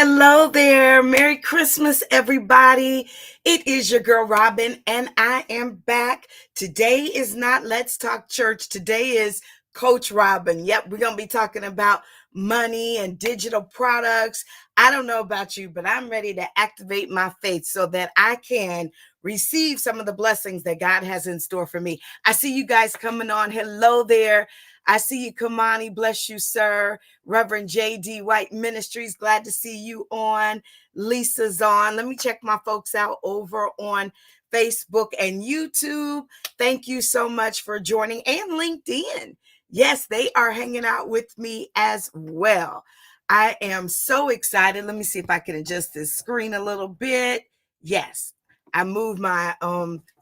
Hello there. Merry Christmas, everybody. It is your girl, Robin, and I am back. Today is not Let's Talk Church. Today is Coach Robin. Yep, we're going to be talking about money and digital products. I don't know about you, but I'm ready to activate my faith so that I can receive some of the blessings that God has in store for me. I see you guys coming on. Hello there. I see you, Kamani. Bless you, sir. Reverend J.D. White Ministries. Glad to see you on. Lisa's on. Let me check my folks out over on Facebook and YouTube. Thank you so much for joining. And LinkedIn. Yes, they are hanging out with me as well. I am so excited. Let me see if I can adjust this screen a little bit. Yes, I moved my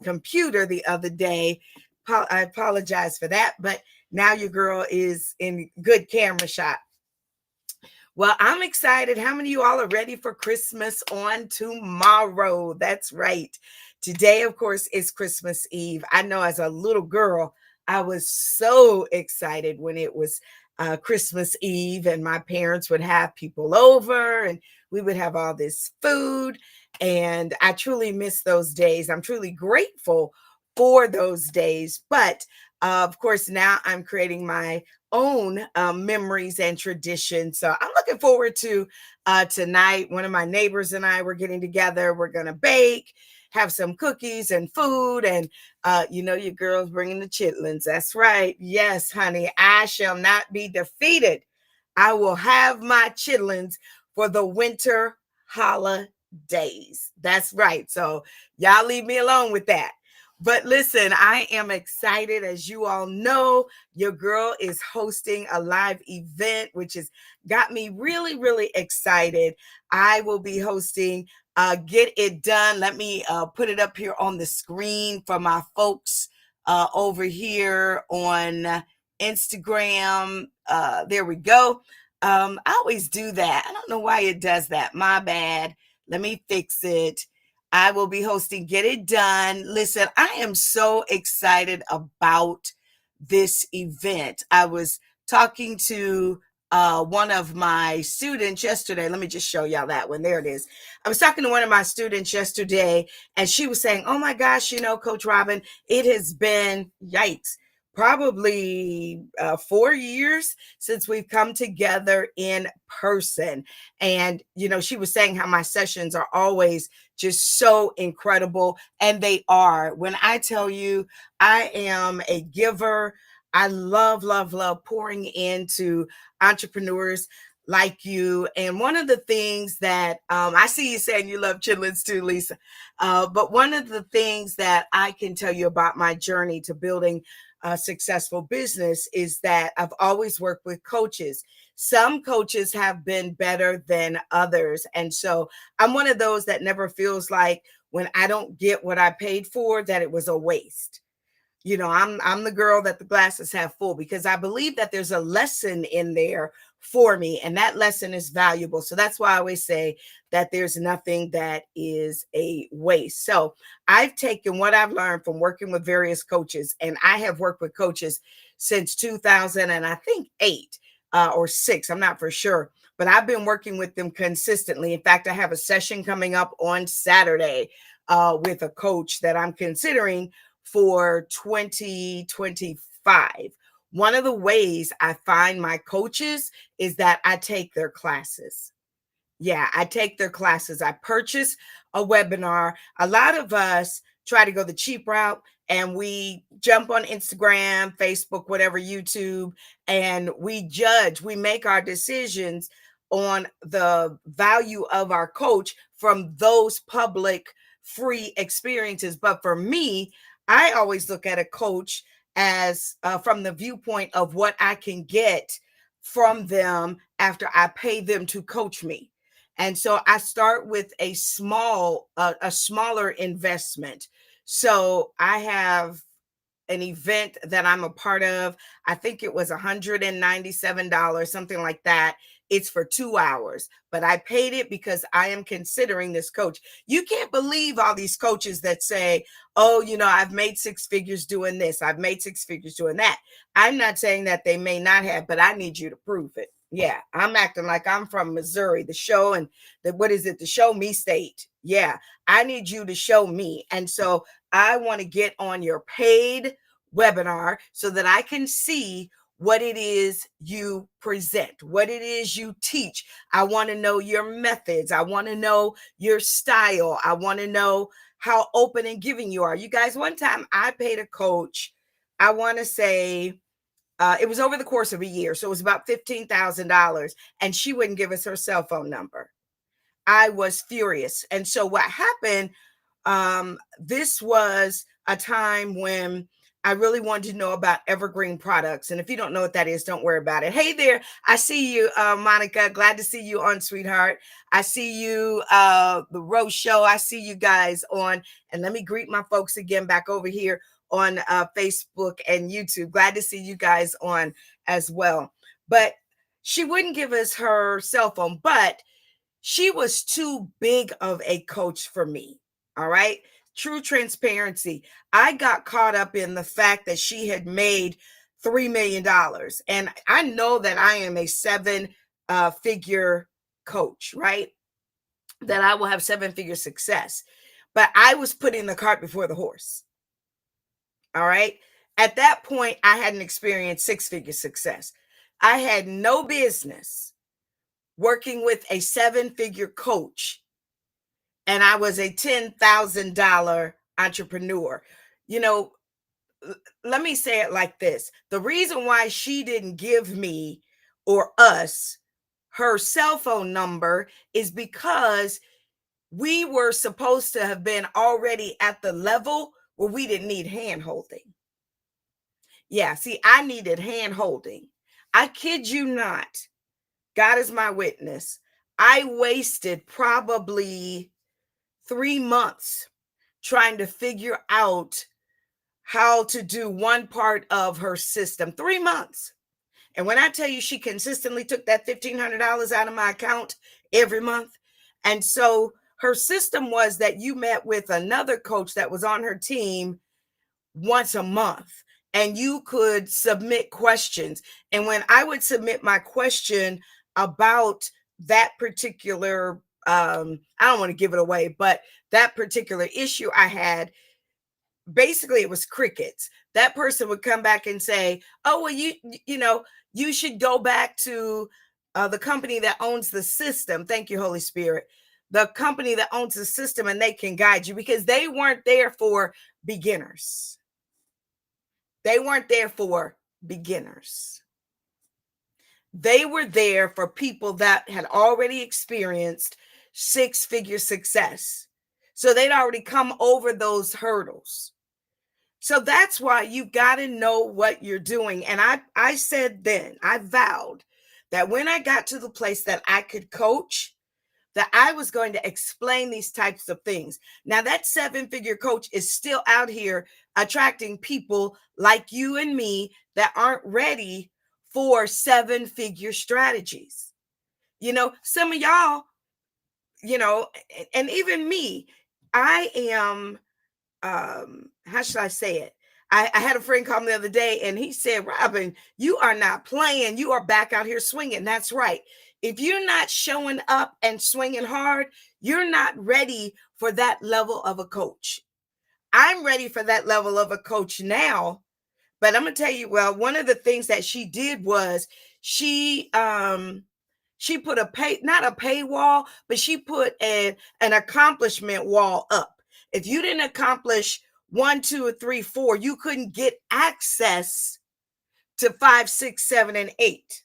computer the other day. I apologize for that, but now your girl is in good camera shot. Well, I'm excited. How many of you all are ready for Christmas on tomorrow? That's right. Today, of course, is Christmas Eve. I know as a little girl, I was so excited when it was Christmas Eve and my parents would have people over and we would have all this food. And I truly miss those days. I'm truly grateful for those days. But of course, now I'm creating my own memories and traditions. So I'm looking forward to tonight. One of my neighbors and I were getting together. We're going to bake, have some cookies and food. And your girl's bringing the chitlins. That's right. Yes, honey, I shall not be defeated. I will have my chitlins for the winter holidays. That's right. So y'all leave me alone with that. But listen, I am excited. As you all know, your girl is hosting a live event, which has got me really, really excited. I will be hosting Get It Done. Let me put it up here on the screen for my folks over here on Instagram. There we go. I always do that. I don't know why it does that. My bad. Let me fix it. I will be hosting Get It Done. Listen, I am so excited about this event. I was talking to one of my students yesterday. Let me just show y'all that one. There it is. I was talking to one of my students yesterday, and she was saying, oh my gosh, Coach Robin, it has been, yikes, probably 4 years since we've come together in person. And, she was saying how my sessions are always just so incredible. And they are. When I tell you, I am a giver. I love, love, love pouring into entrepreneurs like you. And one of the things that I see you saying you love chitlins too, Lisa. But one of the things that I can tell you about my journey to building a successful business is that I've always worked with coaches. Some coaches have been better than others. And so I'm one of those that never feels like when I don't get what I paid for, that it was a waste. I'm the girl that the glasses have full because I believe that there's a lesson in there for me, and that lesson is valuable. So that's why I always say that there's nothing that is a waste. So I've taken what I've learned from working with various coaches, and I have worked with coaches since 2000, and I think 8 or 6, I'm not for sure, but I've been working with them consistently. In fact, I have a session coming up on Saturday with a coach that I'm considering for 2025. One of the ways I find my coaches is that I take their classes. Yeah, I take their classes. I purchase a webinar. A lot of us try to go the cheap route and we jump on Instagram, Facebook, whatever, YouTube, and we make our decisions on the value of our coach from those public free experiences. But for me, I always look at a coach as from the viewpoint of what I can get from them after I pay them to coach me. And so I start with a smaller investment. So I have an event that I'm a part of. I think it was $197, something like that. It's for 2 hours, but I paid it because I am considering this coach. You can't believe all these coaches that say, oh, I've made 6 figures doing this. I've made 6 figures doing that. I'm not saying that they may not have, but I need you to prove it. Yeah, I'm acting like I'm from Missouri, the show and what is it? The show me state. Yeah, I need you to show me. And so I want to get on your paid webinar so that I can see what it is you present, what it is you teach. I want to know your methods. I want to know your style. I want to know how open and giving you are. You guys, one time I paid a coach, I want to say, it was over the course of a year. So it was about $15,000. And she wouldn't give us her cell phone number. I was furious. And so what happened, this was a time when I really wanted to know about evergreen products. And if you don't know what that is, don't worry about it. Hey there. I see you, Monica. Glad to see you on, sweetheart. I see you, the Rose Show. I see you guys on. And let me greet my folks again back over here on Facebook and YouTube. Glad to see you guys on as well. But she wouldn't give us her cell phone, but she was too big of a coach for me. All right. True transparency. I got caught up in the fact that she had made $3 million. And I know that I am a seven-figure coach, right? That I will have seven-figure success. But I was putting the cart before the horse. All right. At that point, I hadn't experienced six-figure success. I had no business working with a seven-figure coach, and I was a $10,000 entrepreneur. You know, let me say it like this. The reason why she didn't give me or us her cell phone number is because we were supposed to have been already at the level where we didn't need hand holding. Yeah, see, I needed hand holding. I kid you not. God is my witness. I wasted probably 3 months trying to figure out how to do one part of her system. 3 months. And when I tell you she consistently took that $1,500 out of my account every month. And so her system was that you met with another coach that was on her team once a month, and you could submit questions. And when I would submit my question about that particular, I don't want to give it away, but that particular issue I had, basically it was crickets. That person would come back and say, oh, well, you should go back to the company that owns the system. Thank you, Holy Spirit. The company that owns the system, and they can guide you, because they weren't there for beginners. They weren't there for beginners. They were there for people that had already experienced six-figure success. So they'd already come over those hurdles. So that's why you got to know what you're doing. And I said then, I vowed that when I got to the place that I could coach, that I was going to explain these types of things. Now, that seven-figure coach is still out here attracting people like you and me that aren't ready for seven-figure strategies. You know, some of y'all, you know, and even me, I am, how should I say it? I had a friend call me the other day, and he said, Robin, you are not playing. You are back out here swinging. That's right. If you're not showing up and swinging hard, you're not ready for that level of a coach. I'm ready for that level of a coach now. But I'm going to tell you, well, one of the things that she did was she put not a paywall, but she put an accomplishment wall up. If you didn't accomplish 1, 2, or 3, 4, you couldn't get access to 5, 6, 7, and 8.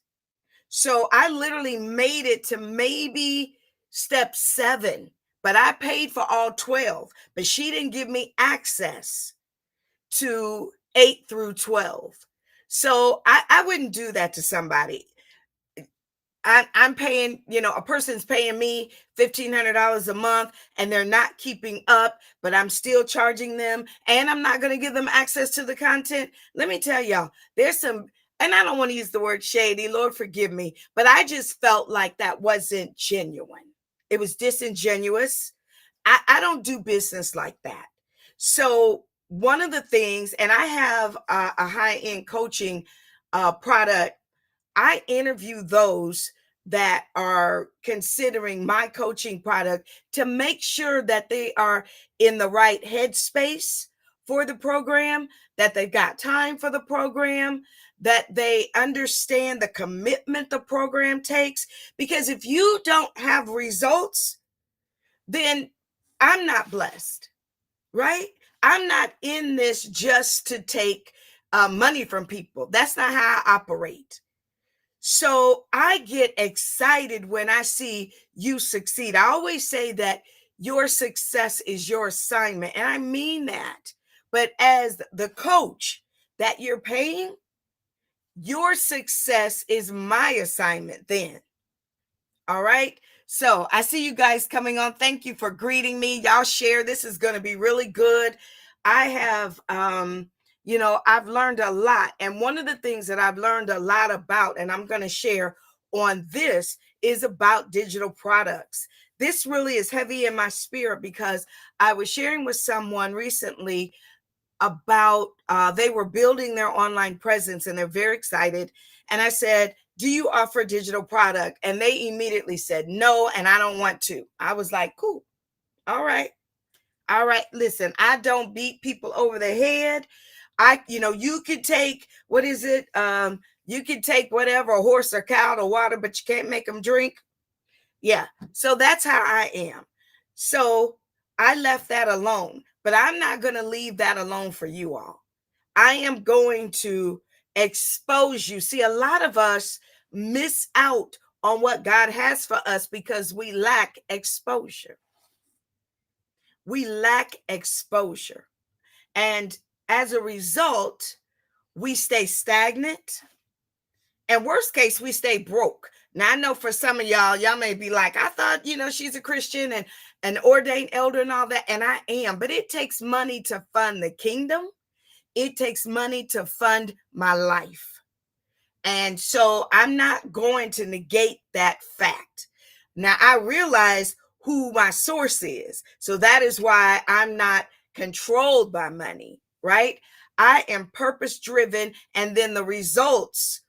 So I literally made it to maybe step 7, but I paid for all 12, but she didn't give me access to 8 through 12. So I wouldn't do that to somebody. I'm paying, a person's paying me $1,500 a month, and they're not keeping up, but I'm still charging them, and I'm not going to give them access to the content. Let me tell y'all, there's some, and I don't want to use the word shady, Lord forgive me, but I just felt like that wasn't genuine. It was disingenuous. I don't do business like that. So one of the things, and I have a high-end coaching product I interview those that are considering my coaching product to make sure that they are in the right headspace for the program, that they've got time for the program, that they understand the commitment the program takes. Because if you don't have results, then I'm not blessed, right? I'm not in this just to take money from people. That's not how I operate. So I get excited when I see you succeed. I always say that your success is your assignment, and I mean that. But as the coach that you're paying, your success is my assignment then. All right. So I see you guys coming on. Thank you for greeting me. Y'all share. This is going to be really good. I have, I've learned a lot. And one of the things that I've learned a lot about, and I'm going to share on this, is about digital products. This really is heavy in my spirit because I was sharing with someone recently about they were building their online presence and they're very excited. And I said, do you offer digital product? And they immediately said, no, and I don't want to. I was like, cool. All right. All right. Listen, I don't beat people over the head. You could take, what is it? You could take whatever, a horse or cow to water, but you can't make them drink. Yeah. So that's how I am. So I left that alone, but I'm not going to leave that alone for you all. I am going to expose you. See, a lot of us miss out on what God has for us because we lack exposure. We lack exposure. And as a result, we stay stagnant. And worst case, we stay broke. Now, I know for some of y'all may be like, I thought, she's a Christian and an ordained elder and all that. And I am. But it takes money to fund the kingdom. It takes money to fund my life. And so I'm not going to negate that fact. Now, I realize who my source is. So that is why I'm not controlled by money, right? I am purpose driven. And then the results,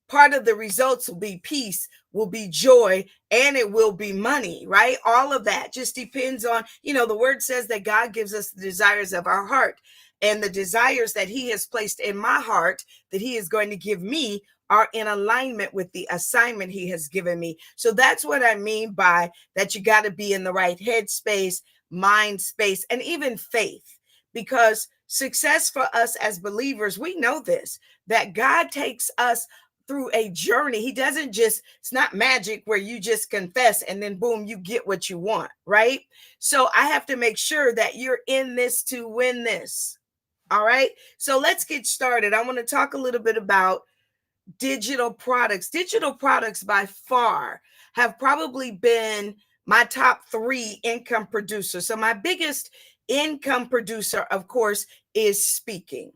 part of the results will be peace, will be joy, and it will be money, right? All of that just depends on, the word says that God gives us the desires of our heart. And the desires that he has placed in my heart that he is going to give me are in alignment with the assignment he has given me. So that's what I mean by that. You got to be in the right headspace, mind space, and even faith, because success for us as believers, we know this, that God takes us through a journey. He doesn't it's not magic where you just confess and then boom, you get what you want, right? So I have to make sure that you're in this to win this. All right. So let's get started. I want to talk a little bit about digital products. Digital products by far have probably been my top 3 income producers. So my biggest income producer, of course, is speaking.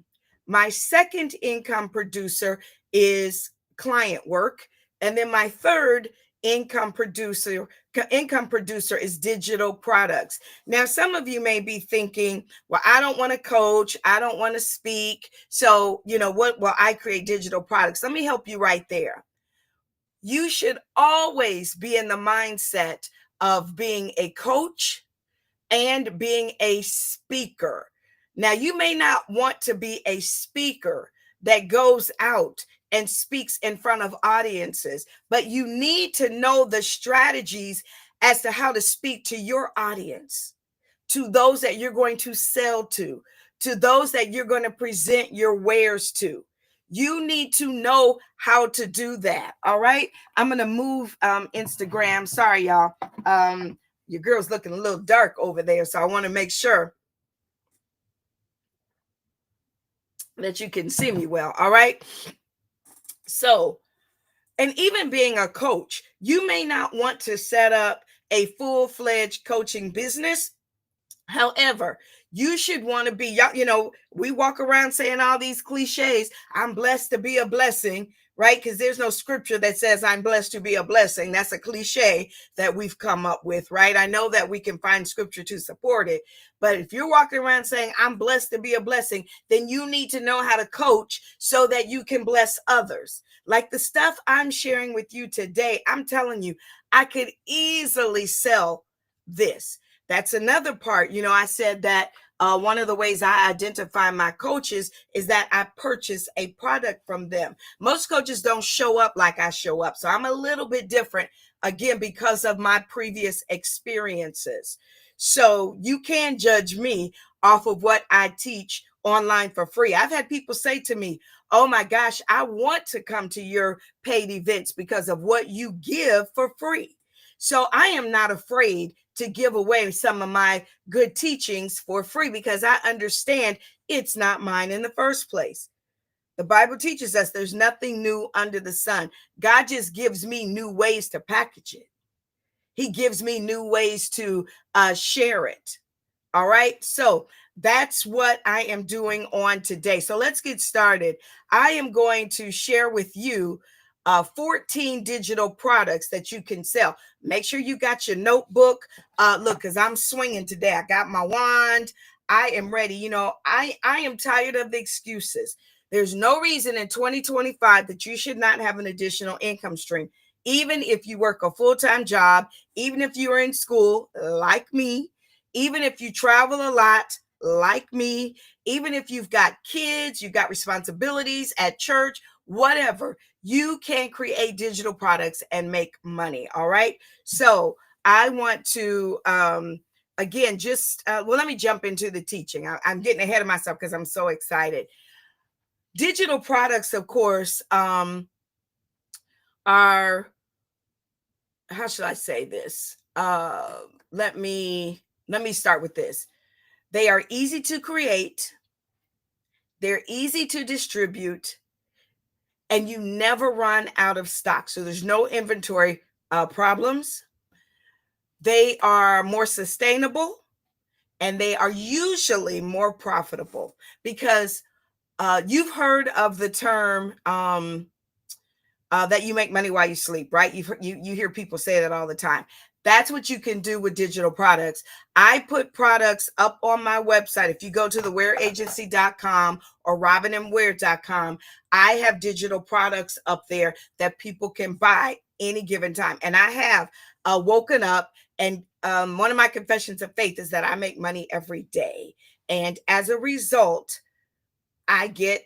My second income producer is client work. And then my third income producer is digital products. Now, some of you may be thinking, well, I don't want to coach, I don't want to speak. So, what? Well, I create digital products. Let me help you right there. You should always be in the mindset of being a coach and being a speaker. Now, you may not want to be a speaker that goes out and speaks in front of audiences, but you need to know the strategies as to how to speak to your audience, to those that you're going to sell to those that you're going to present your wares to. You need to know how to do that. All right. I'm going to move Instagram. Sorry, y'all. Your girl's looking a little dark over there. So I want to make sure that you can see me well. All right. So, and even being a coach, you may not want to set up a full-fledged coaching business. However, You should want to be, we walk around saying all these cliches. I'm blessed to be a blessing, right? Because there's no scripture that says I'm blessed to be a blessing. That's a cliche that we've come up with, right? I know that we can find scripture to support it, but if you're walking around saying I'm blessed to be a blessing, then you need to know how to coach so that you can bless others. Like the stuff I'm sharing with you today, I'm telling you, I could easily sell this. That's another part. I said that one of the ways I identify my coaches is that I purchase a product from them. Most coaches don't show up like I show up. So I'm a little bit different, again, because of my previous experiences. So you can judge me off of what I teach online for free. I've had people say to me, oh my gosh, I want to come to your paid events because of what you give for free. So I am not afraid to give away some of my good teachings for free because I understand it's not mine in the first place. The Bible teaches us there's nothing new under the sun. God just gives me new ways to package it. He gives me new ways to share it. All right. So that's what I am doing on today. So let's get started. I am going to share with you 14 digital products that you can sell. Make sure you got your notebook. Look, because I'm swinging today. I got my wand. I am ready. I am tired of the excuses. There's no reason in 2025 that you should not have an additional income stream. Even if you work a full-time job, even if you're in school like me, even if you travel a lot like me, even if you've got kids, you've got responsibilities at church, whatever, you can create digital products and make money. All right. So I want to, again, let me jump into the teaching. I'm getting ahead of myself because I'm so excited. Digital products, of course, are, how should I say this? Let me start with this. They are easy to create. They're easy to distribute, and you never run out of stock. So there's no inventory problems. They are more sustainable, and they are usually more profitable because you've heard of the term that you make money while you sleep, right? You hear people say that all the time. That's what you can do with digital products. I put products up on my website. If you go to thewareagency.com or robinandware.com, I have digital products up there that people can buy any given time. And I have woken up, and one of my confessions of faith is that I make money every day. And as a result, I get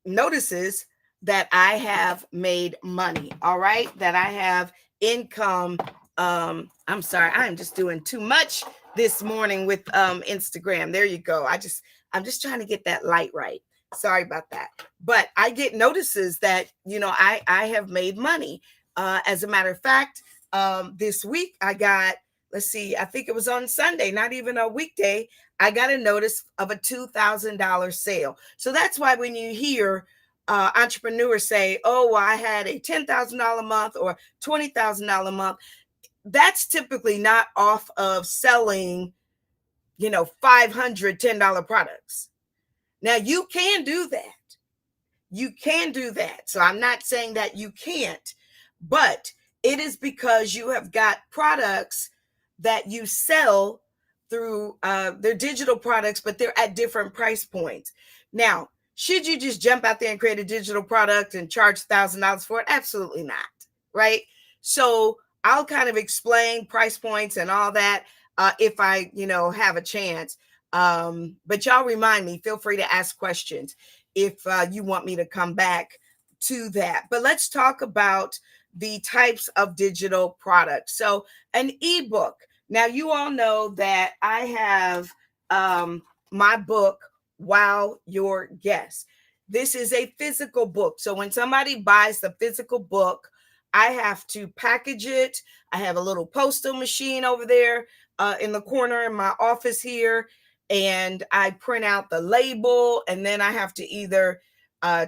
notices that I have made money. All right. That I have income. I'm sorry. I'm just doing too much this morning with Instagram. There you go. I'm just trying to get that light right. Sorry about that. But I get notices that, I have made money. As a matter of fact, this week I got, let's see, I think it was on Sunday, not even a weekday, I got a notice of a $2,000 sale. So that's why when you hear entrepreneurs say, oh, well, I had a $10,000 a month or $20,000 a month, that's typically not off of selling, $510 products. Now you can do that. You can do that. So I'm not saying that you can't, but it is because you have got products that you sell through their digital products, but they're at different price points. Now, should you just jump out there and create a digital product and charge $1,000 for it? Absolutely not, right? So I'll kind of explain price points and all that if I, have a chance. But y'all remind me, feel free to ask questions if you want me to come back to that. But let's talk about the types of digital products. So an ebook. Now, you all know that I have my book, Wow Your Guest. This is a physical book. So when somebody buys the physical book, I have to package it. I have a little postal machine over there in the corner in my office here. And I print out the label, and then I have to either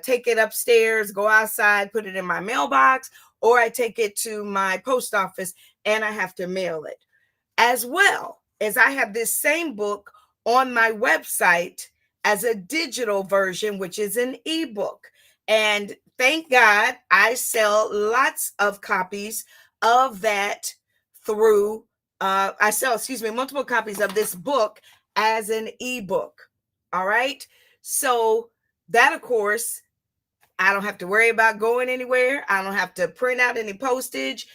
take it upstairs, go outside, put it in my mailbox, or I take it to my post office and I have to mail it. As well as I have this same book on my website as a digital version, which is an ebook. And thank God I sell lots of copies of that through, I sell, multiple copies of this book as an ebook. All right. So that, of course, I don't have to worry about going anywhere. I don't have to print out any postage.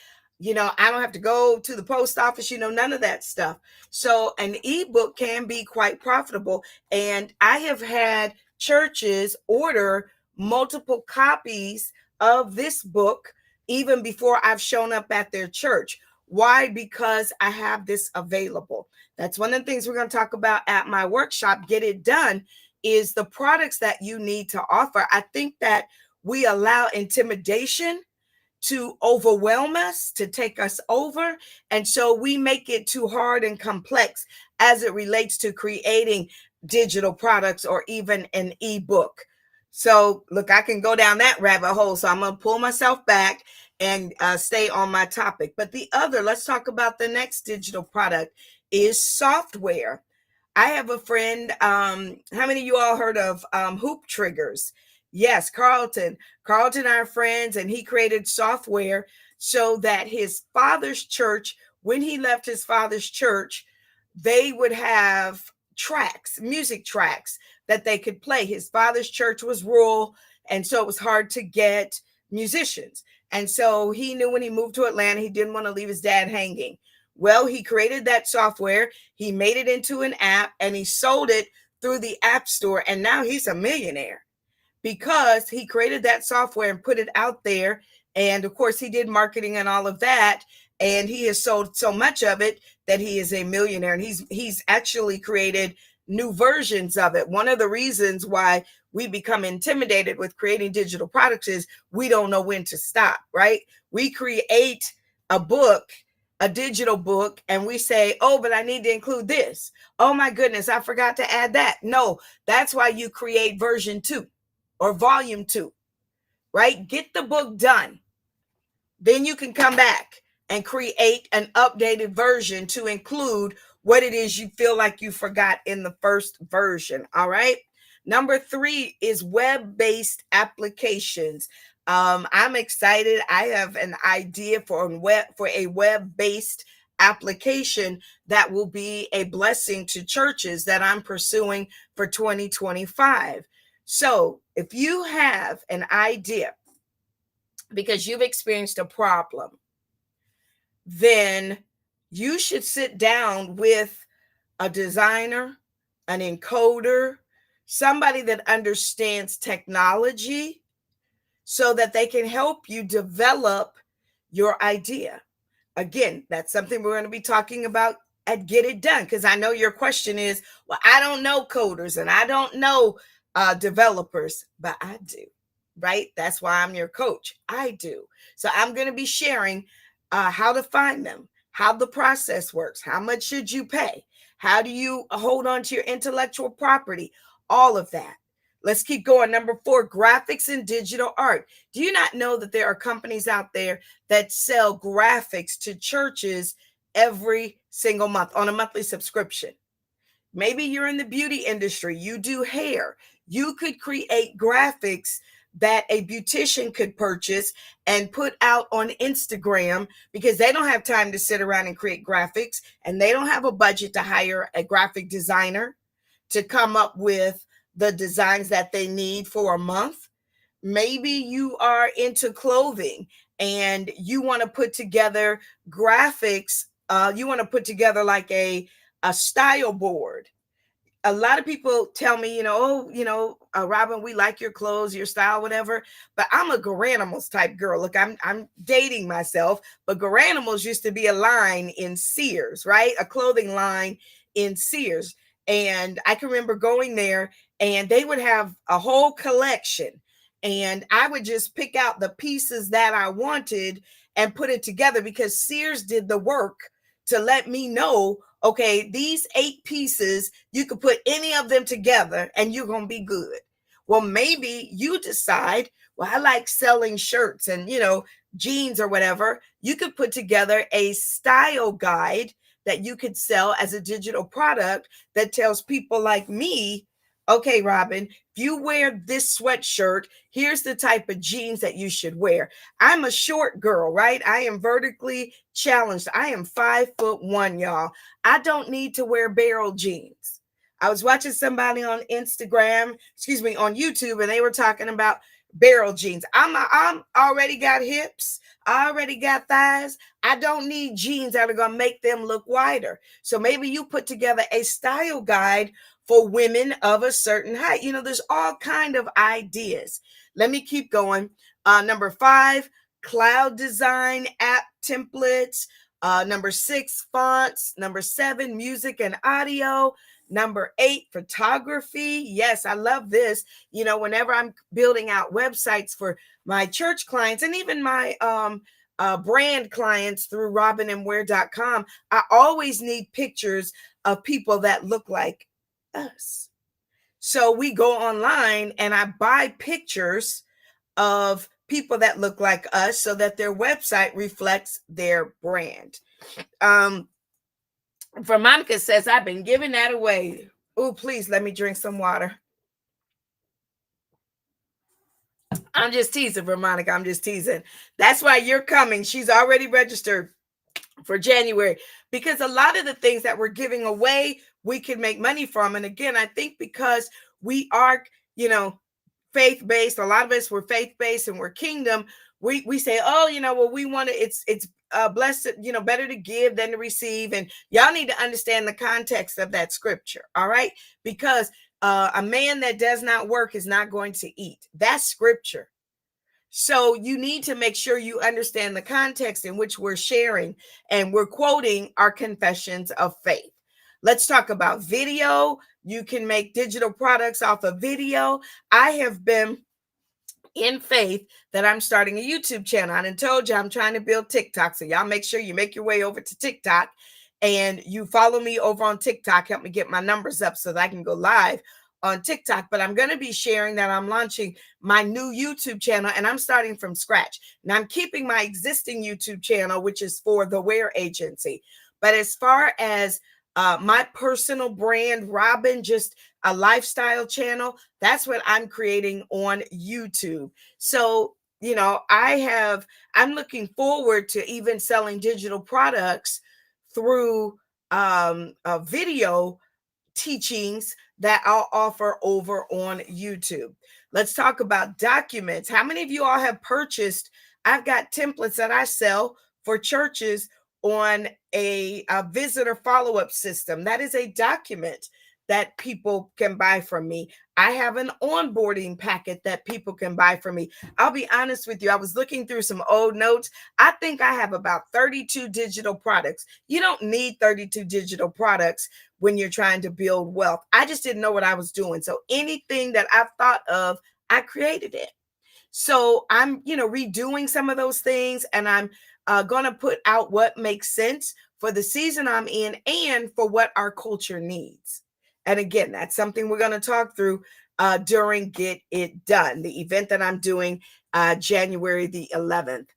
I don't have to go to the post office, none of that stuff. So an ebook can be quite profitable. And I have had churches order multiple copies of this book even before I've shown up at their church. Why? Because I have this available. That's one of the things we're going to talk about at my workshop, Get It Done, is the products that you need to offer. I think that we allow intimidation to overwhelm us, to take us over. And so we make it too hard and complex as it relates to creating digital products or even an ebook. So look, I can go down that rabbit hole. So I'm going to pull myself back and stay on my topic. But let's talk about the next digital product is software. I have a friend. How many of you all heard of hoop triggers? Yes, Carlton. Carlton are friends, and he created software so that his father's church, when he left his father's church, they would have music tracks that they could play. His father's church was rural, and so it was hard to get musicians. And so he knew when he moved to Atlanta, he didn't want to leave his dad hanging. Well, he created that software, he made it into an app, and he sold it through the App Store, and now he's a millionaire because he created that software and put it out there. And of course, he did marketing and all of that, and he has sold so much of it that he is a millionaire, and he's actually created new versions of it. One of the reasons why we become intimidated with creating digital products is we don't know when to stop, right? We create a digital book, and we say, oh, but I need to include this. Oh my goodness, I forgot to add that. No, that's why you create version 2 or volume 2, right? Get the book done. Then you can come back and create an updated version to include what it is you feel like you forgot in the first version. All right. Number 3 is web-based applications. I'm excited. I have an idea for a web-based application that will be a blessing to churches that I'm pursuing for 2025. So if you have an idea because you've experienced a problem, then you should sit down with a designer, an encoder, somebody that understands technology so that they can help you develop your idea. Again, that's something we're going to be talking about at Get It Done, because I know your question is, well, I don't know coders and I don't know developers, but I do, right? That's why I'm your coach. I do. So I'm going to be sharing how to find them, how the process works, how much should you pay, how do you hold on to your intellectual property, all of that. Let's keep going. Number 4, graphics and digital art. Do you not know that there are companies out there that sell graphics to churches every single month on a monthly subscription? Maybe you're in the beauty industry, you do hair. You could create graphics that a beautician could purchase and put out on Instagram, because they don't have time to sit around and create graphics, and they don't have a budget to hire a graphic designer to come up with the designs that they need for a month. Maybe you are into clothing and you want to put together graphics. You want to put together like a style board. A lot of people tell me, Robin, we like your clothes, your style, whatever, but I'm a Garanimals type girl. Look, I'm dating myself, but Garanimals used to be a line in Sears, right? A clothing line in Sears. And I can remember going there and they would have a whole collection, and I would just pick out the pieces that I wanted and put it together, because Sears did the work to let me know, okay, these 8 pieces, you could put any of them together and you're going to be good. Well, maybe you decide, well, I like selling shirts and, jeans or whatever. You could put together a style guide that you could sell as a digital product that tells people like me, okay, Robin, if you wear this sweatshirt, here's the type of jeans that you should wear. I'm a short girl, right? I am vertically challenged. I am 5'1", y'all. I don't need to wear barrel jeans. I was watching somebody on on YouTube, and they were talking about barrel jeans. I'm already got hips. I already got thighs. I don't need jeans that are going to make them look wider. So maybe you put together a style guide for women of a certain height. There's all kind of ideas. Let me keep going. Number 5, cloud design app templates. Number 6, fonts. Number 7, music and audio. Number 8, photography. Yes, I love this. Whenever I'm building out websites for my church clients and even my brand clients through robinandwhere.com, I always need pictures of people that look like us. So we go online and I buy pictures of people that look like us so that their website reflects their brand. Veronica says, I've been giving that away. Oh, please let me drink some water. I'm just teasing, Veronica. I'm just teasing. That's why you're coming. She's already registered for January, because a lot of the things that we're giving away, we can make money from. And again, I think because we are, faith-based, a lot of us were faith-based and we're kingdom, we say, oh, well, we want to, it's blessed, better to give than to receive. And y'all need to understand the context of that scripture. All right. Because a man that does not work is not going to eat. That's scripture. So you need to make sure you understand the context in which we're sharing and we're quoting our confessions of faith. Let's talk about video. You can make digital products off of video. I have been in faith that I'm starting a YouTube channel. I done told you I'm trying to build TikTok. So y'all make sure you make your way over to TikTok and you follow me over on TikTok. Help me get my numbers up so that I can go live on TikTok. But I'm going to be sharing that I'm launching my new YouTube channel and I'm starting from scratch. And I'm keeping my existing YouTube channel, which is for the Wear Agency. But as far as my personal brand, Robin, just a lifestyle channel, that's what I'm creating on YouTube. So, I'm looking forward to even selling digital products through video teachings that I'll offer over on YouTube. Let's talk about documents. How many of you all have purchased? I've got templates that I sell for churches on a visitor follow-up system. That is a document that people can buy from me. I have an onboarding packet that people can buy from me. I'll be honest with you. I was looking through some old notes. I think I have about 32 digital products. You don't need 32 digital products when you're trying to build wealth. I just didn't know what I was doing. So anything that I've thought of, I created it. So I'm, redoing some of those things, and I'm going to put out what makes sense for the season I'm in and for what our culture needs. And again, that's something we're going to talk through during Get It Done, the event that I'm doing January the 11th.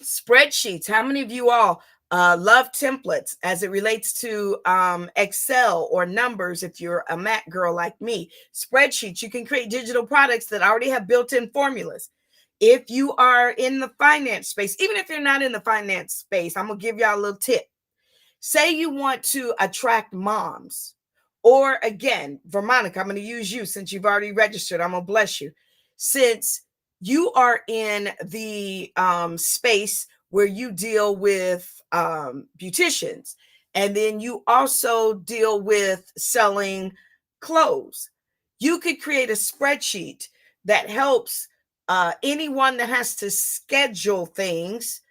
Spreadsheets. How many of you all love templates as it relates to Excel or numbers? If you're a Mac girl like me, spreadsheets, you can create digital products that already have built-in formulas. If you are in the finance space, even if you're not in the finance space, I'm going to give y'all a little tip. Say you want to attract moms, or again, Veronica, I'm going to use you since you've already registered. I'm going to bless you. Since you are in the space where you deal with beauticians, and then you also deal with selling clothes, you could create a spreadsheet that helps anyone that has to schedule things,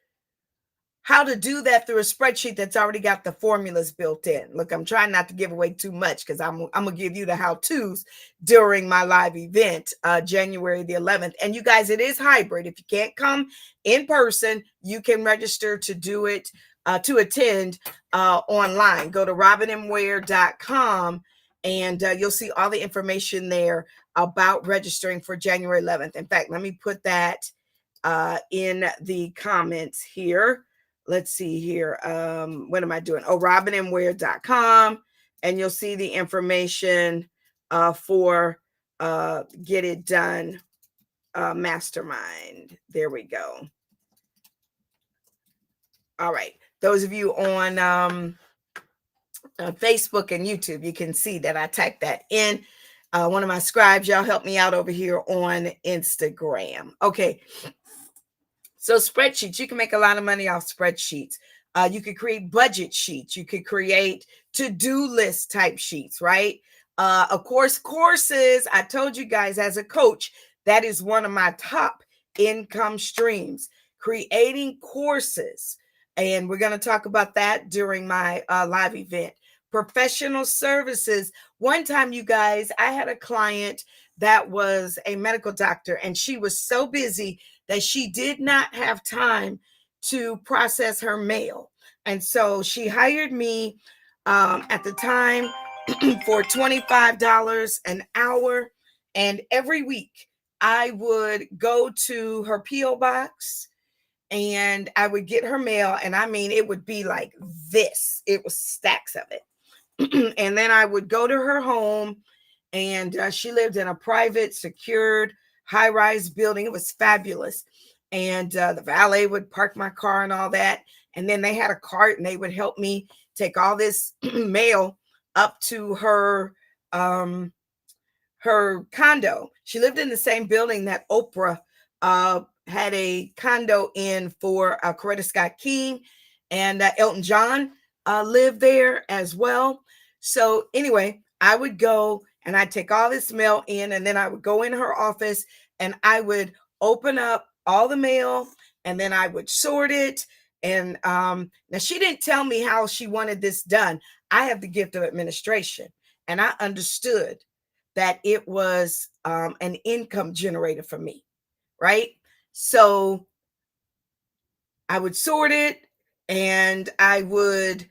how to do that through a spreadsheet that's already got the formulas built in. Look, I'm trying not to give away too much because I'm going to give you the how-tos during my live event, January the 11th. And you guys, it is hybrid. If you can't come in person, you can register to do it, to attend online. Go to robinandwhere.com and you'll see all the information there about registering for January 11th. In fact, let me put that in the comments here. let's see here. What am I doing? Oh, robinandware.com. And you'll see the information for Get It Done Mastermind. There we go. All right. Those of you on Facebook and YouTube, you can see that I typed that in. One of my scribes, y'all help me out over here on Instagram. Okay. So spreadsheets, you can make a lot of money off spreadsheets. You could create budget sheets. You could create to-do list type sheets, right? Of course, courses. I told you guys as a coach, that is one of my top income streams, creating courses. And we're going to talk about that during my live event. Professional services. One time, you guys, I had a client that was a medical doctor, and she was so busy that she did not have time to process her mail. And so she hired me at the time for $25 an hour. And every week I would go to her P.O. box and I would get her mail. And I mean, it would be like this. It was stacks of it. And then I would go to her home, and she lived in a private, secured, high-rise building. It was fabulous. And the valet would park my car and all that. And then they had a cart, and they would help me take all this mail up to her condo. She lived in the same building that Oprah had a condo in for Coretta Scott King, and Elton John lived there as well. So anyway, I would go and I'd take all this mail in, and then I would go in her office and I would open up all the mail, and then I would sort it. And now she didn't tell me how she wanted this done. I have the gift of administration, and I understood that it was an income generator for me, right? So I would sort it, and I would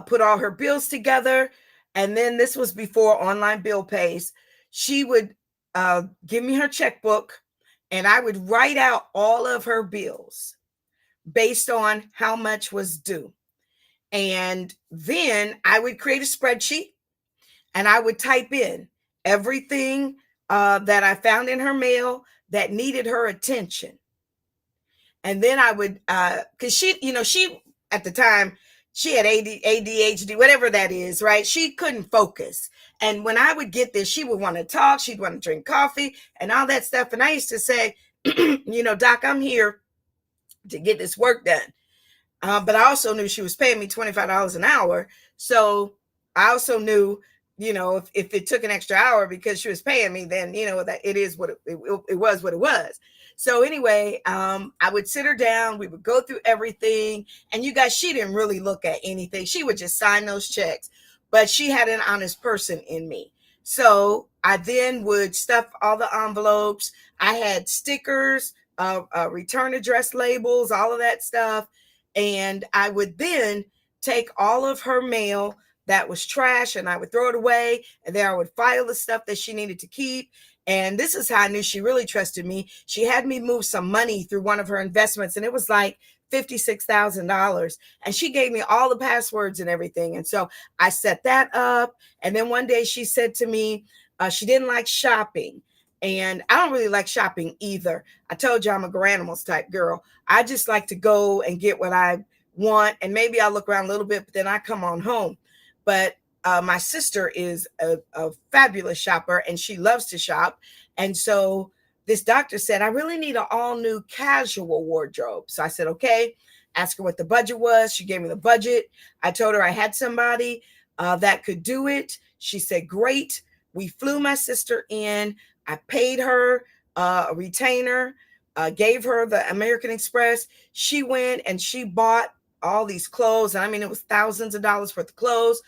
put all her bills together. And then this was before online bill pays. She would give me her checkbook, and I would write out all of her bills based on how much was due. And then I would create a spreadsheet, and I would type in everything that I found in her mail that needed her attention. And then I would, because she at the time, she had ADHD, whatever that is, right? She couldn't focus. And when I would get this, she would want to talk. She'd want to drink coffee and all that stuff. And I used to say, Doc, I'm here to get this work done. But I also knew she was paying me $25 an hour. So I also knew, if it took an extra hour because she was paying me, then, that it is what it was what it was. So anyway, I would sit her down. We would go through everything. And you guys, she didn't really look at anything. She would just sign those checks. But she had an honest person in me. So I then would stuff all the envelopes. I had stickers, return address labels, all of that stuff. And I would then take all of her mail that was trash, and I would throw it away. And then I would file the stuff that she needed to keep. And this is how I knew she really trusted me. She had me move some money through one of her investments, and it was like $56,000. And she gave me all the passwords and everything. And so I set that up. And then one day she said to me, she didn't like shopping. And I don't really like shopping either. I told you I'm a Garanimals type girl. I just like to go and get what I want. And maybe I'll look around a little bit, but then I come on home. But my sister is a fabulous shopper, and she loves to shop. And so this doctor said, I really need an all new casual wardrobe. So I said, okay, ask her what the budget was. She gave me the budget. I told her I had somebody that could do it. She said, great. We flew my sister in. I paid her a retainer, gave her the American Express. She went and she bought all these clothes. And I mean, it was thousands of dollars worth of clothes,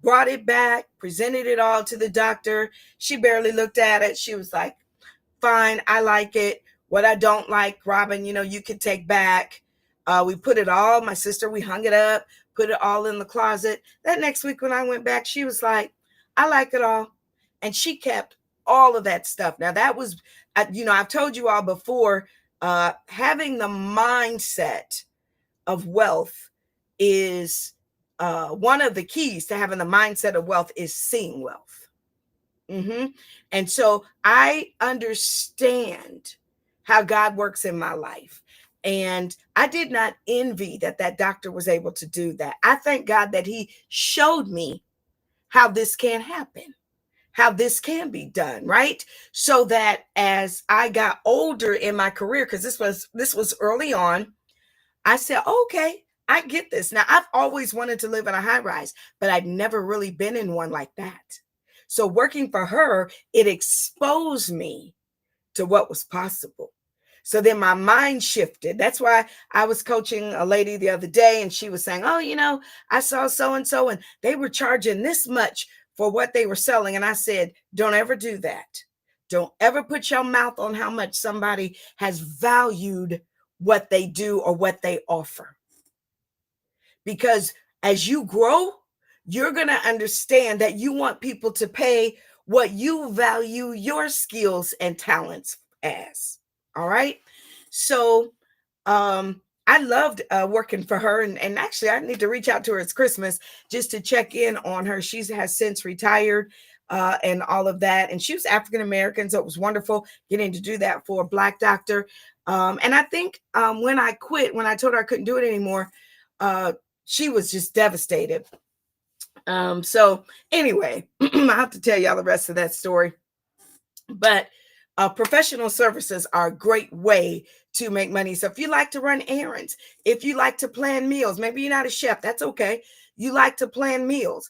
brought it back, presented it all to the doctor. She barely looked at it. She was like, fine, I like it. What I don't like, Robin, you can take back. We put it all, my sister, we hung it up, put it all in the closet. That next week when I went back, she was like, I like it all. And she kept all of that stuff. Now that was, I've told you all before, having the mindset of wealth is one of the keys to having the mindset of wealth is seeing wealth. And so I understand how God works in my life. And I did not envy that that doctor was able to do that. I thank God that he showed me how this can happen, how this can be done, right? So that as I got older in my career, because this was early on, I said, okay, I get this. Now, I've always wanted to live in a high rise, but I'd never really been in one like that. So working for her, it exposed me to what was possible. So then my mind shifted. That's why I was coaching a lady the other day, and she was saying, oh, I saw so and they were charging this much for what they were selling. And I said, don't ever do that. Don't ever put your mouth on how much somebody has valued what they do or what they offer. Because as you grow, you're going to understand that you want people to pay what you value your skills and talents as. All right. So I loved working for her. And actually, I need to reach out to her. It's Christmas just to check in on her. She has since retired and all of that. And she was African American. So it was wonderful getting to do that for a Black doctor. And I think when I quit, when I told her I couldn't do it anymore, she was just devastated. So anyway, I have to tell y'all the rest of that story. But professional services are a great way to make money. So if you like to run errands, if you like to plan meals, maybe you're not a chef, that's okay. You like to plan meals.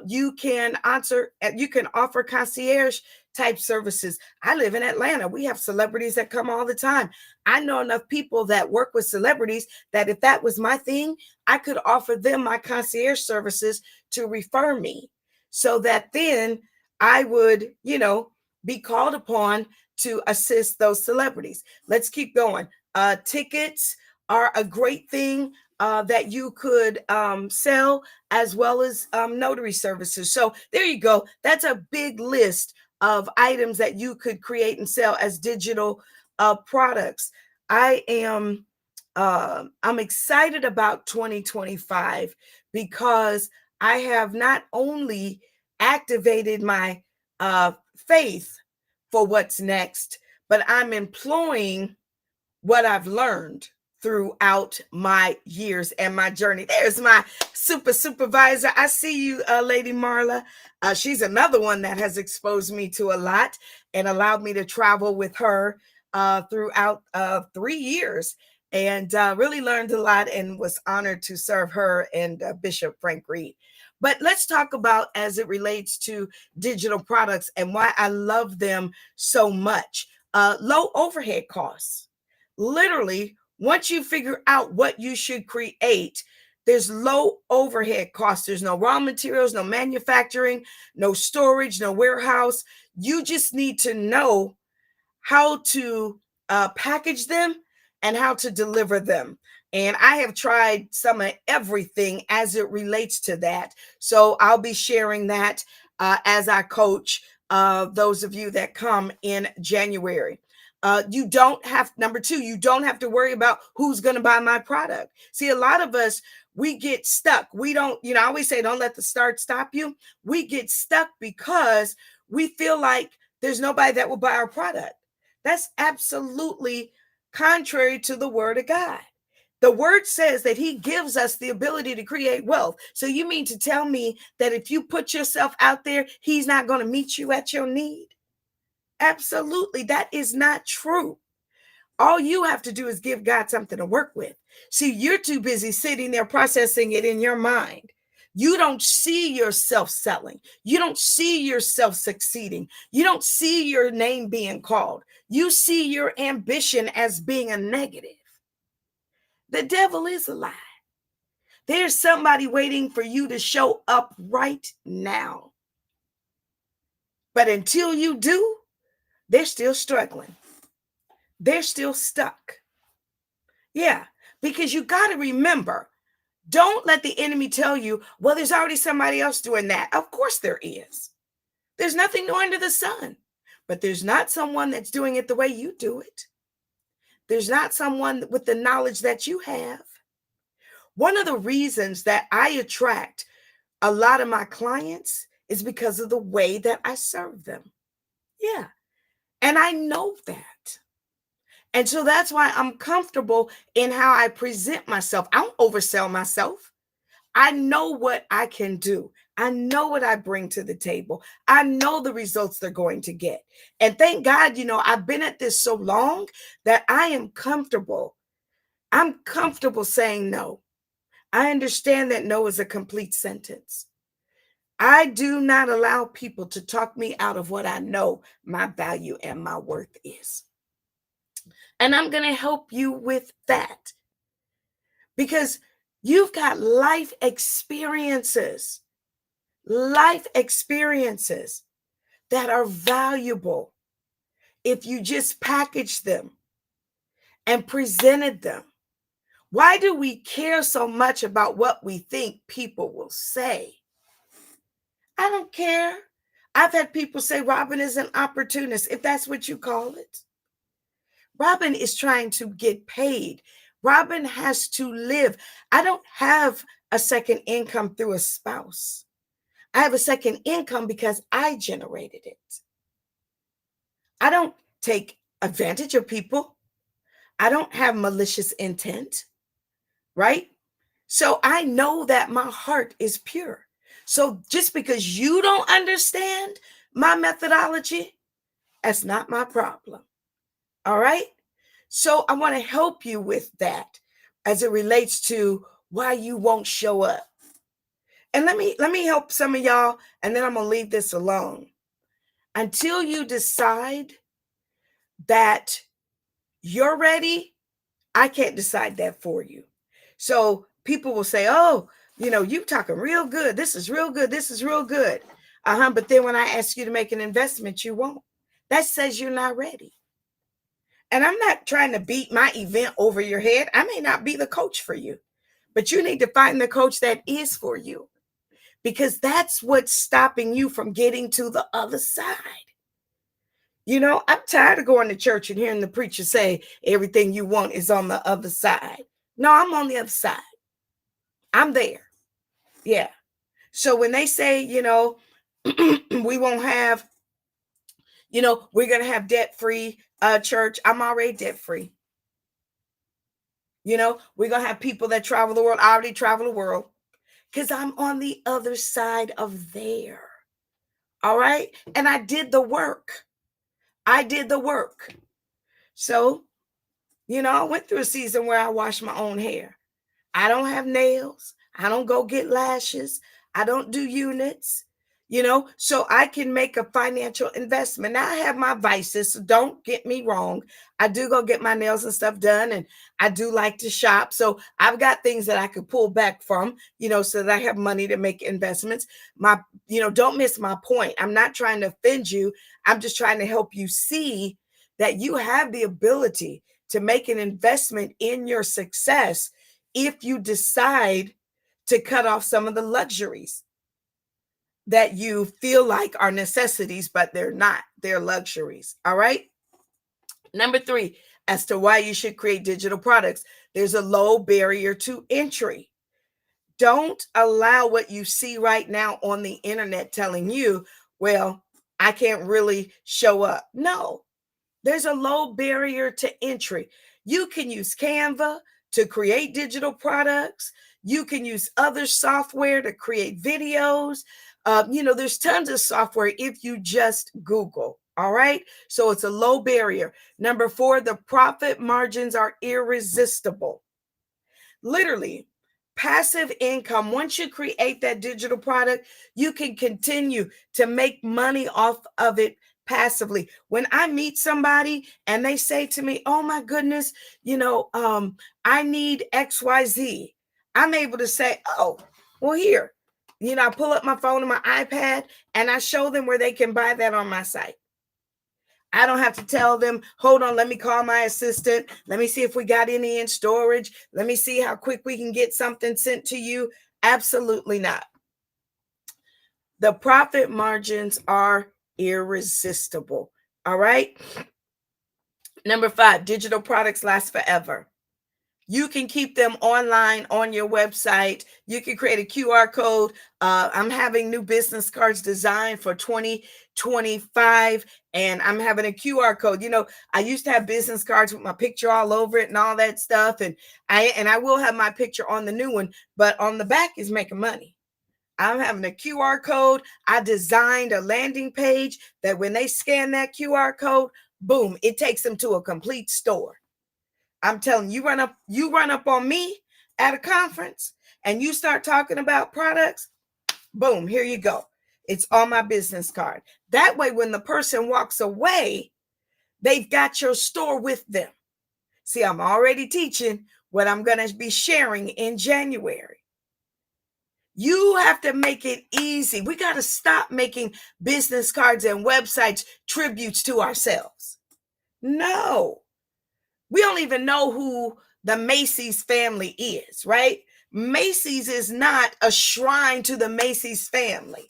You can offer concierge type services. I live in Atlanta. We have celebrities that come all the time. I know enough people that work with celebrities that if that was my thing, I could offer them my concierge services to refer me so that then I would, be called upon to assist those celebrities. Let's keep going. Tickets are a great thing that you could sell, as well as notary services. So there you go. That's a big list of items that you could create and sell as digital products. I'm excited about 2025 because I have not only activated my faith for what's next, but I'm employing what I've learned throughout my years and my journey. There's my supervisor. I see you, Lady Marla. She's another one that has exposed me to a lot and allowed me to travel with her throughout 3 years, and really learned a lot and was honored to serve her and Bishop Frank Reed. But let's talk about as it relates to digital products and why I love them so much. Low overhead costs. Literally, once you figure out what you should create, there's low overhead costs. There's no raw materials, no manufacturing, no storage, no warehouse. You just need to know how to package them and how to deliver them. And I have tried some of everything as it relates to that. So I'll be sharing that as I coach those of you that come in January. You don't have, number two, you don't have to worry about who's going to buy my product. See, a lot of us, we get stuck. We don't, I always say, don't let the start stop you. We get stuck because we feel like there's nobody that will buy our product. That's absolutely contrary to the word of God. The word says that he gives us the ability to create wealth. So you mean to tell me that if you put yourself out there, he's not going to meet you at your need? Absolutely. That is not true. All you have to do is give God something to work with. See, you're too busy sitting there processing it in your mind. You don't see yourself selling. You don't see yourself succeeding. You don't see your name being called. You see your ambition as being a negative. The devil is a lie. There's somebody waiting for you to show up right now. But until you do, they're still struggling. They're still stuck. Yeah, because you got to remember, don't let the enemy tell you, well, there's already somebody else doing that. Of course there is. There's nothing new under the sun, but there's not someone that's doing it the way you do it. There's not someone with the knowledge that you have. One of the reasons that I attract a lot of my clients is because of the way that I serve them. Yeah. And I know that. And so that's why I'm comfortable in how I present myself. I don't oversell myself. I know what I can do. I know what I bring to the table. I know the results they're going to get. And thank God, I've been at this so long that I am comfortable. I'm comfortable saying no. I understand that no is a complete sentence. I do not allow people to talk me out of what I know my value and my worth is. And I'm going to help you with that because you've got life experiences that are valuable if you just package them and presented them. Why do we care so much about what we think people will say? I don't care. I've had people say Robin is an opportunist, if that's what you call it. Robin is trying to get paid. Robin has to live. I don't have a second income through a spouse. I have a second income because I generated it. I don't take advantage of people. I don't have malicious intent, right? So I know that my heart is pure. So just because you don't understand my methodology, that's not my problem. All right? So I want to help you with that as it relates to why you won't show up. And let me help some of y'all, and then I'm going to leave this alone. Until you decide that you're ready, I can't decide that for you. So people will say, oh, you talking real good. This is real good. This is real good. But then when I ask you to make an investment, you won't. That says you're not ready. And I'm not trying to beat my event over your head. I may not be the coach for you, but you need to find the coach that is for you, because that's what's stopping you from getting to the other side. I'm tired of going to church and hearing the preacher say everything you want is on the other side. No, I'm on the other side. I'm there. Yeah. So when they say, we won't have, we're going to have debt-free church, I'm already debt-free. We're going to have people that travel the world. I already travel the world because I'm on the other side of there. All right. And I did the work. So, I went through a season where I washed my own hair. I don't have nails. I don't go get lashes. I don't do units, so I can make a financial investment. Now I have my vices, so don't get me wrong. I do go get my nails and stuff done, and I do like to shop. So I've got things that I could pull back from, so that I have money to make investments. Don't miss my point. I'm not trying to offend you. I'm just trying to help you see that you have the ability to make an investment in your success if you decide to cut off some of the luxuries that you feel like are necessities, but they're not. They're luxuries. All right. Number 3, as to why you should create digital products, there's a low barrier to entry. Don't allow what you see right now on the internet telling you, well, I can't really show up. No, there's a low barrier to entry. You can use Canva to create digital products. You can use other software to create videos. There's tons of software if you just Google. All right. So it's a low barrier. Number 4, the profit margins are irresistible. Literally, passive income. Once you create that digital product, you can continue to make money off of it passively. When I meet somebody and they say to me, oh my goodness, I need XYZ, I'm able to say, oh, well, here, I pull up my phone and my iPad and I show them where they can buy that on my site. I don't have to tell them, hold on, let me call my assistant. Let me see if we got any in storage. Let me see how quick we can get something sent to you. Absolutely not. The profit margins are irresistible. All right. Number 5, digital products last forever. You can keep them online on your website. You can create a QR code. I'm having new business cards designed for 2025, and I'm having a QR code. I used to have business cards with my picture all over it and all that stuff, and I will have my picture on the new one, but on the back is making money. I'm having a QR code. I designed a landing page that when they scan that QR code, boom, it takes them to a complete store. I'm telling you, you run up on me at a conference and you start talking about products, boom, here you go. It's on my business card. That way, when the person walks away, they've got your store with them. See, I'm already teaching what I'm going to be sharing in January. You have to make it easy. We got to stop making business cards and websites tributes to ourselves. No. We don't even know who the Macy's family is, right? Macy's is not a shrine to the Macy's family.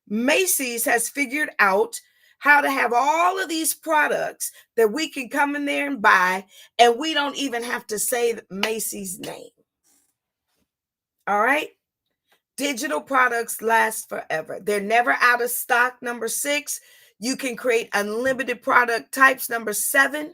Macy's has figured out how to have all of these products that we can come in there and buy, and we don't even have to say Macy's name. All right? Digital products last forever. They're never out of stock. Number 6, you can create unlimited product types. Number 7,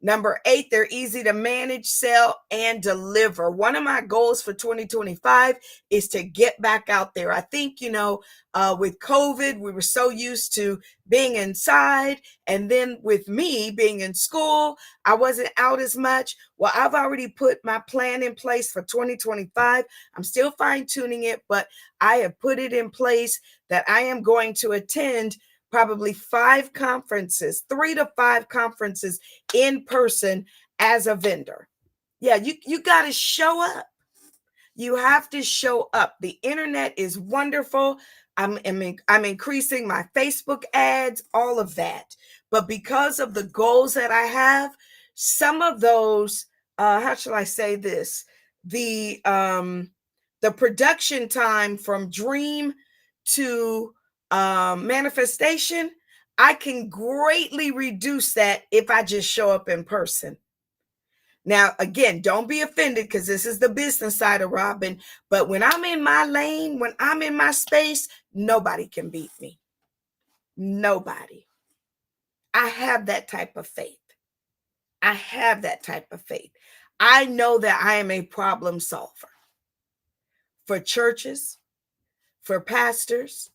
Number 8, they're easy to manage, sell, and deliver. One of my goals for 2025 is to get back out there. I think, with COVID, we were so used to being inside. And then with me being in school, I wasn't out as much. Well, I've already put my plan in place for 2025. I'm still fine tuning it, but I have put it in place that I am going to attend probably 5 conferences, 3 to 5 conferences in person as a vendor. Yeah, you got to show up. You have to show up. The internet is wonderful. I'm increasing my Facebook ads, all of that. But because of the goals that I have, some of those, how shall I say this? The production time from dream to manifestation, I can greatly reduce that if I just show up in person. Now, again, don't be offended because this is the business side of Robin. But when I'm in my lane, when I'm in my space, nobody can beat me. Nobody. I have that type of faith. I have that type of faith. I know that I am a problem solver for churches, for pastors,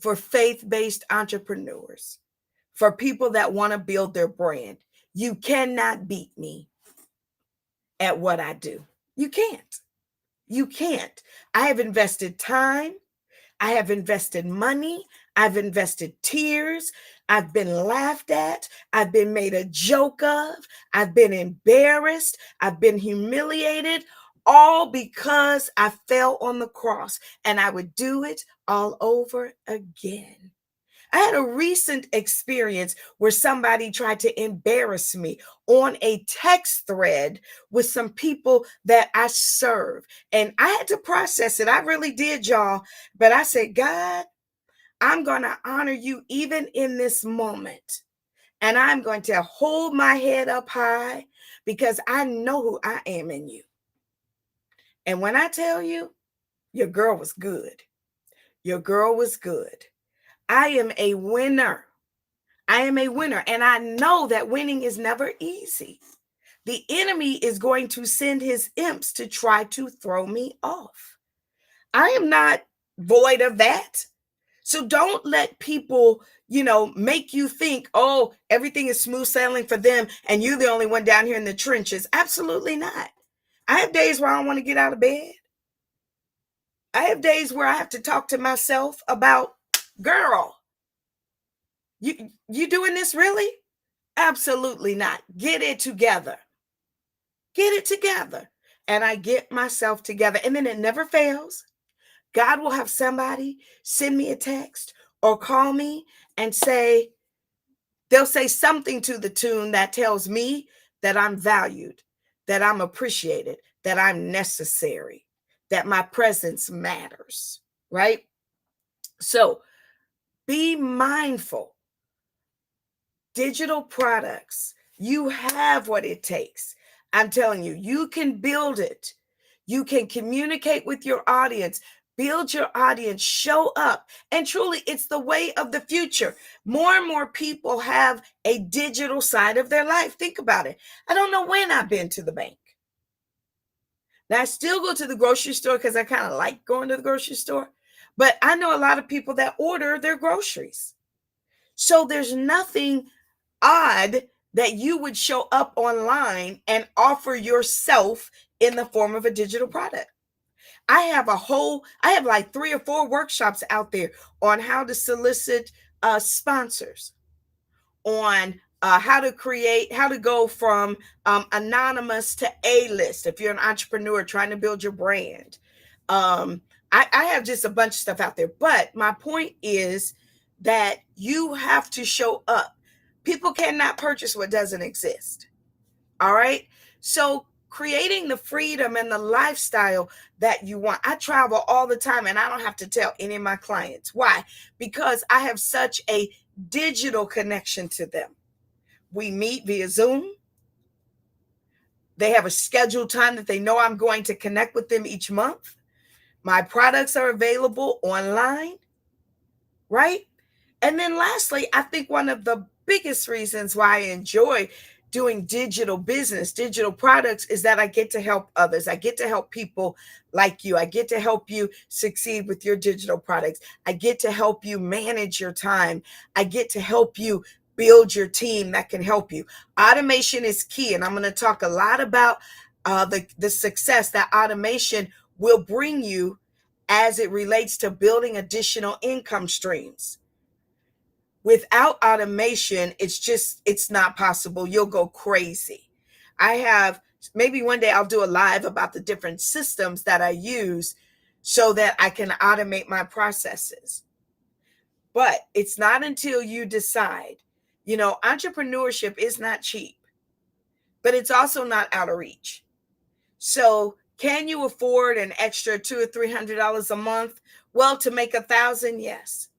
for faith-based entrepreneurs, for people that want to build their brand. You cannot beat me at what I do. You can't. You can't. I have invested time. I have invested money. I've invested tears. I've been laughed at. I've been made a joke of. I've been embarrassed. I've been humiliated, all because I fell on the cross, and I would do it all over again. I had a recent experience where somebody tried to embarrass me on a text thread with some people that I serve. And I had to process it. I really did, y'all. But I said, God, I'm going to honor you even in this moment. And I'm going to hold my head up high because I know who I am in you. And when I tell you, your girl was good. Your girl was good. I am a winner. I am a winner. And I know that winning is never easy. The enemy is going to send his imps to try to throw me off. I am not void of that. So don't let people, make you think, oh, everything is smooth sailing for them and you're the only one down here in the trenches. Absolutely not. I have days where I don't want to get out of bed. I have days where I have to talk to myself about, girl, you doing this really? Absolutely not. Get it together. Get it together. And I get myself together. And then it never fails. God will have somebody send me a text or call me and they'll say something to the tune that tells me that I'm valued, that I'm appreciated, that I'm necessary, that my presence matters, right? So be mindful. Digital products, you have what it takes. I'm telling you, you can build it. You can communicate with your audience, build your audience, show up. And truly, it's the way of the future. More and more people have a digital side of their life. Think about it. I don't know when I've been to the bank. Now, I still go to the grocery store because I kind of like going to the grocery store. But I know a lot of people that order their groceries. So there's nothing odd that you would show up online and offer yourself in the form of a digital product. I have like 3 or 4 workshops out there on how to solicit sponsors, on how to go from anonymous to A-list if you're an entrepreneur trying to build your brand. I have just a bunch of stuff out there. But my point is that you have to show up. People cannot purchase what doesn't exist. All right. So creating the freedom and the lifestyle that you want. I travel all the time and I don't have to tell any of my clients. Why? Because I have such a digital connection to them. We meet via Zoom. They have a scheduled time that they know I'm going to connect with them each month. My products are available online, right? And then lastly, I think one of the biggest reasons why I enjoy doing digital business, digital products, is that I get to help others. I get to help people like you. I get to help you succeed with your digital products. I get to help you manage your time. I get to help you build your team that can help you. Automation is key. And I'm going to talk a lot about the success that automation will bring you as it relates to building additional income streams. Without automation, it's not possible. You'll go crazy. Maybe one day I'll do a live about the different systems that I use so that I can automate my processes. But it's not until you decide, entrepreneurship is not cheap, but it's also not out of reach. So can you afford an extra $200 or $300 a month? Well, to make $1,000, yes.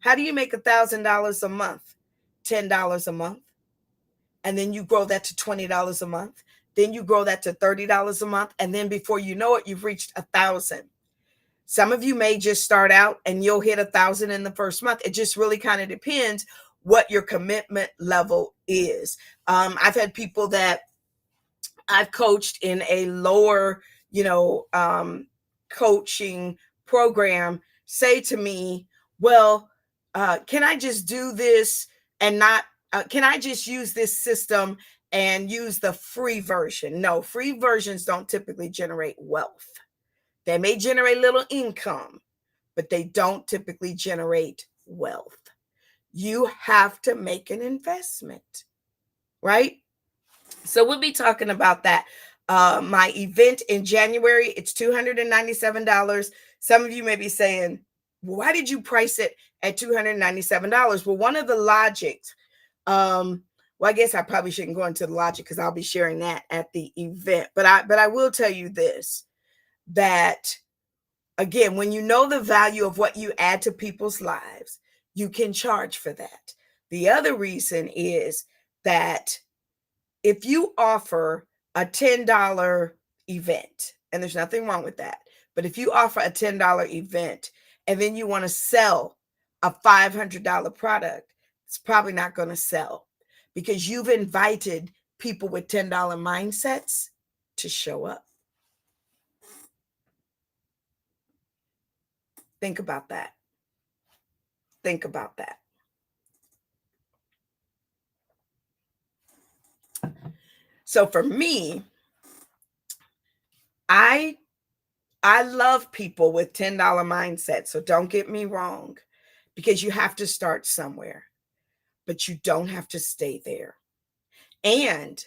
How do you make $1,000 a month? $10 a month. And then you grow that to $20 a month. Then you grow that to $30 a month. And then before you know it, you've reached 1,000. Some of you may just start out and you'll hit 1,000 in the first month. It just really kind of depends what your commitment level is. I've had people that I've coached in a lower, coaching program say to me, well, can I just do this and can I just use this system and use the free version? No, free versions don't typically generate wealth. They may generate little income, but they don't typically generate wealth. You have to make an investment, right? So we'll be talking about that. My event in January, it's $297. Some of you may be saying, why did you price it at $297? Well, one of the logics, I guess I probably shouldn't go into the logic because I'll be sharing that at the event. But I will tell you this, that again, when you know the value of what you add to people's lives, you can charge for that. The other reason is that if you offer a $10 event, and there's nothing wrong with that, but if you offer a $10 event and then you want to sell a $500 product, it's probably not going to sell because you've invited people with $10 mindsets to show up. Think about that. Think about that. So for me, I love people with $10 mindset. So don't get me wrong, because you have to start somewhere, but you don't have to stay there. And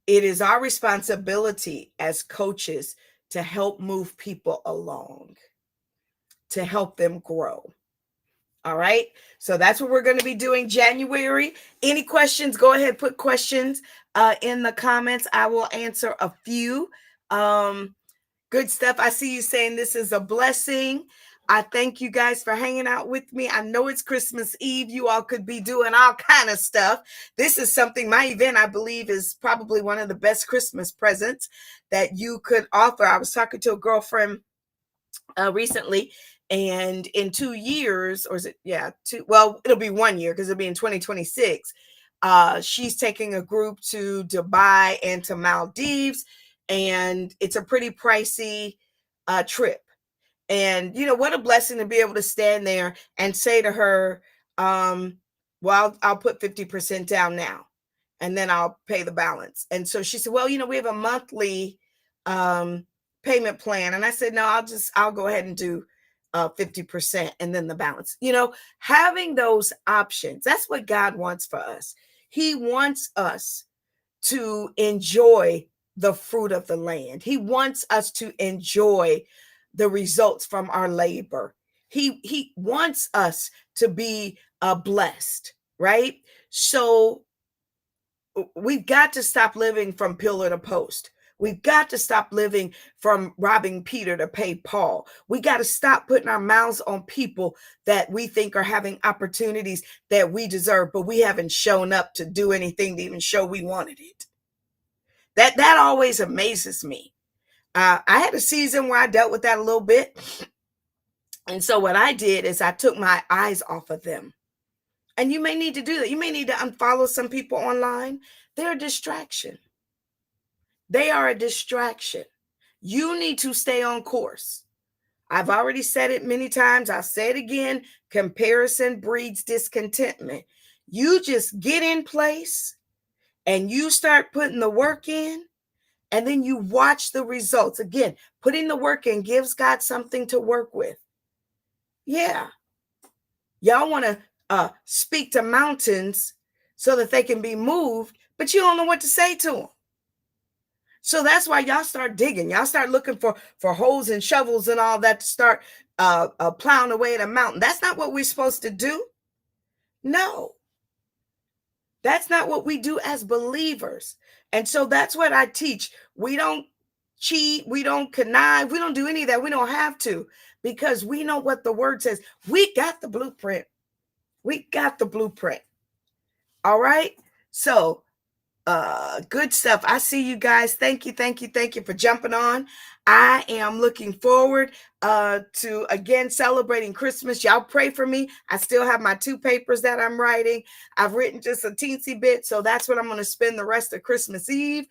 it is our responsibility as coaches to help move people along, to help them grow. All right. So that's what we're going to be doing January. Any questions? Go ahead, put questions in the comments. I will answer a few. Good stuff. I see you saying this is a blessing. I thank you guys for hanging out with me. I know it's Christmas Eve. You all could be doing all kind of stuff. This is something, my event, I believe, is probably one of the best Christmas presents that you could offer. I was talking to a girlfriend recently, and in 2 years, or is it, yeah, two, well, it'll be 1 year because it'll be in 2026. She's taking a group to Dubai and to Maldives, and it's a pretty pricey trip. And what a blessing to be able to stand there and say to her, well, I'll put 50% down now, and then I'll pay the balance. And so she said, well, we have a monthly payment plan. And I said, no, I'll go ahead and do 50% and then the balance. Having those options, that's what God wants for us. He wants us to enjoy the fruit of the land. He wants us to enjoy the results from our labor. He wants us to be blessed, right? So we've got to stop living from pillar to post. We've got to stop living from robbing Peter to pay Paul. We got to stop putting our mouths on people that we think are having opportunities that we deserve, but we haven't shown up to do anything to even show we wanted it. That always amazes me. I had a season where I dealt with that a little bit. And so what I did is I took my eyes off of them. And you may need to do that. You may need to unfollow some people online. They're a distraction. They are a distraction. You need to stay on course. I've already said it many times. I'll say it again. Comparison breeds discontentment. You just get in place and you start putting the work in, and then you watch the results. Again, putting the work in gives God something to work with. Yeah. Y'all want to speak to mountains so that they can be moved, but you don't know what to say to them. So that's why y'all start digging. Y'all start looking for holes and shovels and all that to start plowing away at a mountain. That's not what we're supposed to do. No. That's not what we do as believers. And so that's what I teach. We don't cheat. We don't connive. We don't do any of that. We don't have to, because we know what the word says. We got the blueprint. We got the blueprint. All right. So good stuff. I see you guys. Thank you for jumping on. I am looking forward to again celebrating Christmas. Y'all pray for me. I still have my 2 papers that I'm writing. I've written just a teensy bit, so that's what I'm going to spend the rest of Christmas Eve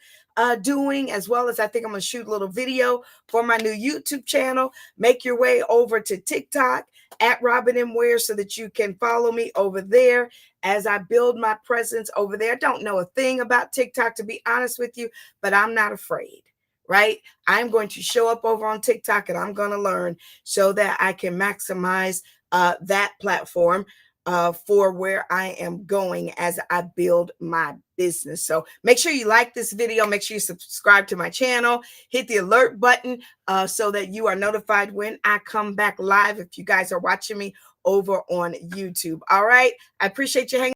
doing, as well as I think I'm going to shoot a little video for my new YouTube channel. Make your way over to TikTok at Robin M. Ware so that you can follow me over there as I build my presence over there. I don't know a thing about TikTok, to be honest with you, but I'm not afraid, right? I'm going to show up over on TikTok and I'm going to learn so that I can maximize that platform for where I am going as I build my business. So make sure you like this video. Make sure you subscribe to my channel. Hit the alert button so that you are notified when I come back live if you guys are watching me over on YouTube. All right. I appreciate you hanging